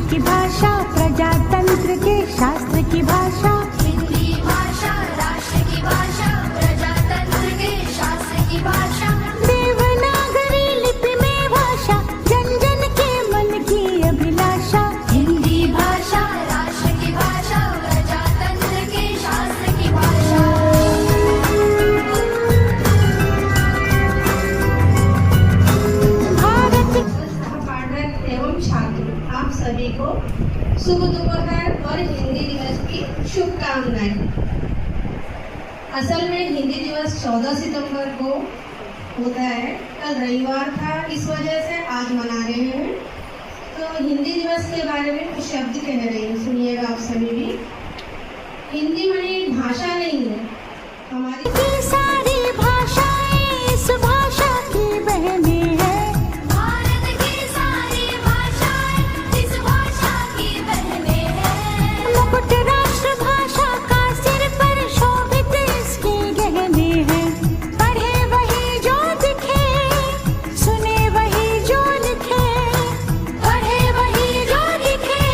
की भाषा, प्रजातंत्र के शास्त्र की भाषा। हिंदी भाषा राष्ट्र की भाषा, प्रजातंत्र के शास्त्र की भाषा। देवनागरी लिपि में भाषा, जन जन के मन की अभिलाषा। हिंदी भाषा राष्ट्र की भाषा, प्रजातंत्र के शास्त्र की भाषा। भारत पाठक एवं छात्र, आप सभी को शुभ दोपहर और हिंदी दिवस की शुभकामनाएं। असल में हिंदी दिवस 14 सितंबर को होता है, कल रविवार था, इस वजह से आज मना रहे हैं। तो हिंदी दिवस के बारे में कुछ शब्द कह रही हूँ, सुनिएगा आप सभी भी। हिंदी माने भाषा नहीं है, हमारी की सारी भाषाएं इस भाषा की बहनें हैं। भारत की सारी भाषाएं इस भाषा की बहनें हैं। मुकुट राष्ट्र भाषा का सिर पर शोभित इसके गहने हैं। पढ़े वही जो दिखे, सुने वही जो लिखे। पढ़े वही जो दिखे,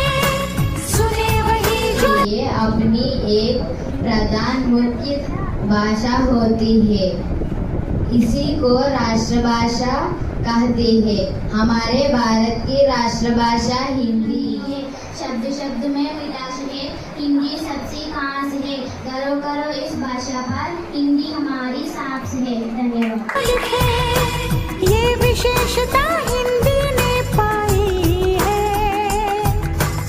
सुने वही जो। ये अपनी एक प्रधान मुख्य भाषा होती है, इसी को राष्ट्रभाषा कहते हैं। हमारे भारत की राष्ट्रभाषा हिंदी है। शब्द शब्द में विलास है, हिंदी सबसे खास है। करो करो इस भाषा पर, हिंदी हमारी सांस है। धन्यवाद। लिखे ये विशेषता हिंदी ने पाई है।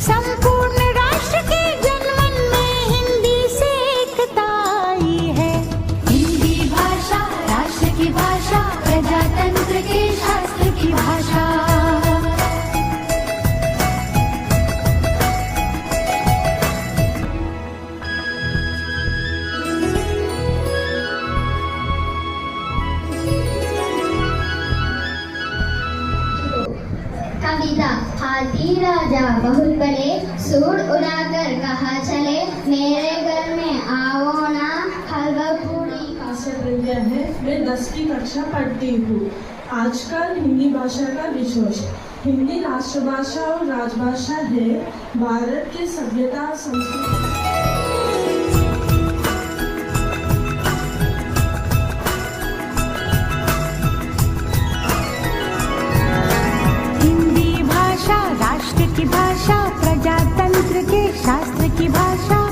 संपूर्ण राष्ट्र के जनमन में हिंदी से एकता आई है। हिंदी भाषा राष्ट्र की भाषा, प्रजातंत्र के शास्त्र की भाषा। कविता। हाथी राजा बहुत बड़े, सूंड उड़ाकर कहा चले। मेरे घर में आओ ना, हलवा पूरी का। से प्रिया है, मैं 10वीं कक्षा पढ़ती हूँ। आजकल हिंदी भाषा का विशेष। हिंदी राष्ट्रभाषा और राजभाषा है। भारत की सभ्यता संस्कृति हिंदी भाषा राष्ट्र की भाषा, प्रजातंत्र के शास्त्र की भाषा।